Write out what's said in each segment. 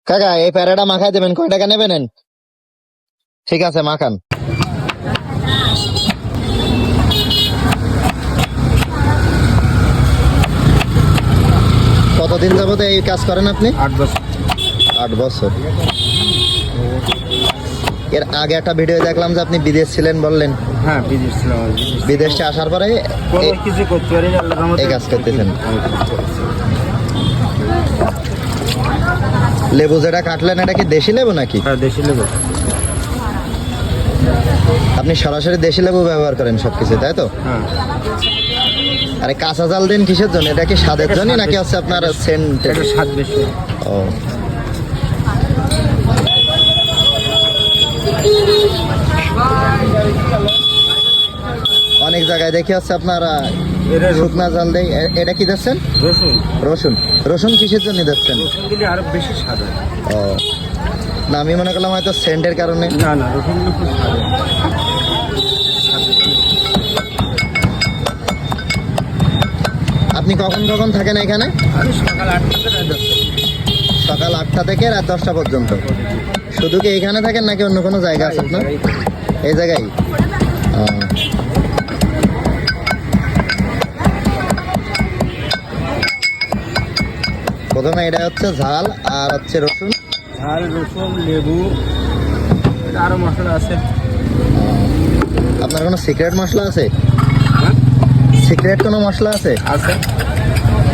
কাকা এই প্যারাটা মাখাই দেবেন, কয় টাকা নেবেন? ঠিক আছে, মাখান। কতদিন যাবত এই কাজ করেন আপনি? 8 বছর। 8 বছর। এর আগে একটা ভিডিও দেখলাম যে আপনি বিদেশ ছিলেন বললেন। হ্যাঁ, বিদেশ ছিলাম। বিদেশে আসার পরে কোনো কিছু করতে পারি না, আল্লাহর রহমতে এই কাজ করতেছেন। লেবু যেটা কাটলেন এটা কি দেশি লেবু নাকি? হ্যাঁ, দেশি লেবু। আপনি সরাসরি দেশি লেবু ব্যবহার করেন সবকিছু, তাই তো? হ্যাঁ। আরে কাঁচা জাল দেন কিসের জন্য? এটা কি স্বাদের জন্য নাকি হচ্ছে আপনার সেন্ট? এটা স্বাদ বেশি। ও, অনেক জায়গায় দেখি হচ্ছে আপনারা এটা শুকনা জাল দেয়। এটা কি দিচ্ছেন? রসুন। রসুন। রসুন কিসের জন্য দিচ্ছেন? রসুন দিলে আরো বেশি স্বাদ হয়। ও, না আমি মনে করলাম হয়তো সেন্টের কারণে। না না, রসুন দিলে খুব স্বাদ হয়। আপনি কখন কখন থাকেন এখানে? আমি সকাল 8টা থেকে রাত 10টা। সকাল 8টা থেকে রাত 10টা পর্যন্ত। শুধু কি এখানে থাকেন নাকি অন্য কোনো জায়গা আছে আপনার? এই জায়গায়। ও, প্রথমে এটা হচ্ছে ঝাল আর হচ্ছে রসুন। ঝাল, রসুন, লেবু, এটা আরো মশলা আছে। আপনার কোনো সিক্রেট মশলা আছে? হ্যাঁ, সিক্রেট কোনো মশলা আছে? আছে।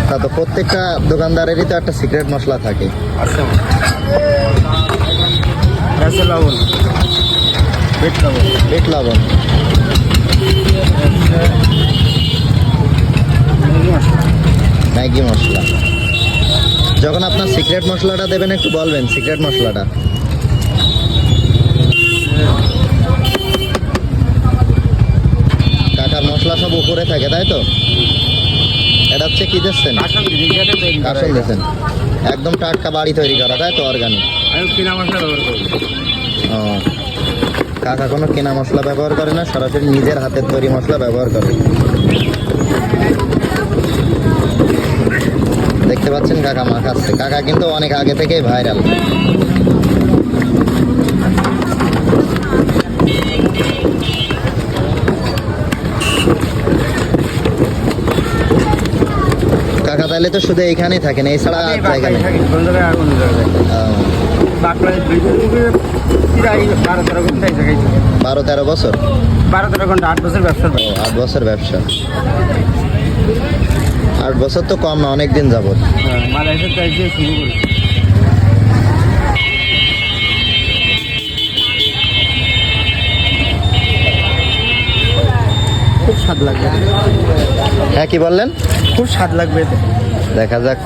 তা তো প্রত্যেকটা দোকানদারেরই তো একটা সিক্রেট মশলা থাকে। আছে। আছে লবণ, বিট লবণ। বিট লবণ। ম্যাগি মশলা। ম্যাগি মশলা। যখন আপনার সিক্রেট মশলাটা দেবেন একটু বলবেন সিক্রেট মশলাটা। কাঁঠাল মশলা সব উপরে থাকে, তাই তো? এটা হচ্ছে কি দিচ্ছেন? কাঁঠাল ভিজিয়ে তৈরি করা কাঁঠাল এটা। দিচ্ছেন একদম টাটকা বাড়ি তৈরি করা, তাই তো? অর্গানিক। আমি কিনা মশলা ব্যবহার করি। ও, কাকা কোনো কেনা মশলা ব্যবহার করে না, সরাসরি নিজের হাতের তৈরি মশলা ব্যবহার করে। দেখতে পাচ্ছেন কাকা মাখাচ্ছে। কাকা কিন্তু অনেক আগে থেকেই ভাইরাল। কাকা তাহলে তো শুধু এইখানেই থাকেন, এছাড়া আর জায়গা নেই? কোন জায়গায় আর কোন জায়গায় ও, বাঁকুড়ায় ব্রিজের মুখে প্রায় 12-13 ঘন্টা এই জায়গায় ছিল। 12-13 বছর। 12-13 ঘন্টা, 8 বছর ব্যবসা। ও, 8 বছর ব্যবসা। 8 বছর তো কম না, অনেক দিন যাবত। হ্যাঁ, মালয়েশিয়া চাইছে শুরু করি। খুব স্বাদ লাগবে। হ্যাঁ, কি বললেন? খুব স্বাদ লাগবে এতে। দেখা যাক।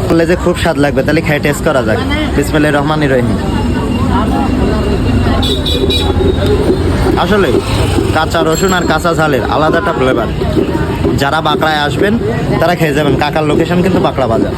বললে যে খুব স্বাদ লাগবে, তাহলে খাই টেস্ট করা যাক। বিসমিল্লাহির রহমানির রহিম। আসলে কাঁচা রসুন আর কাঁচা ঝালের আলাদা একটা ফ্লেভার। যারা বাঁকড়ায় আসবেন তারা খেয়ে যাবেন। কাকার লোকেশন কিন্তু বাঁকড়া বাজার।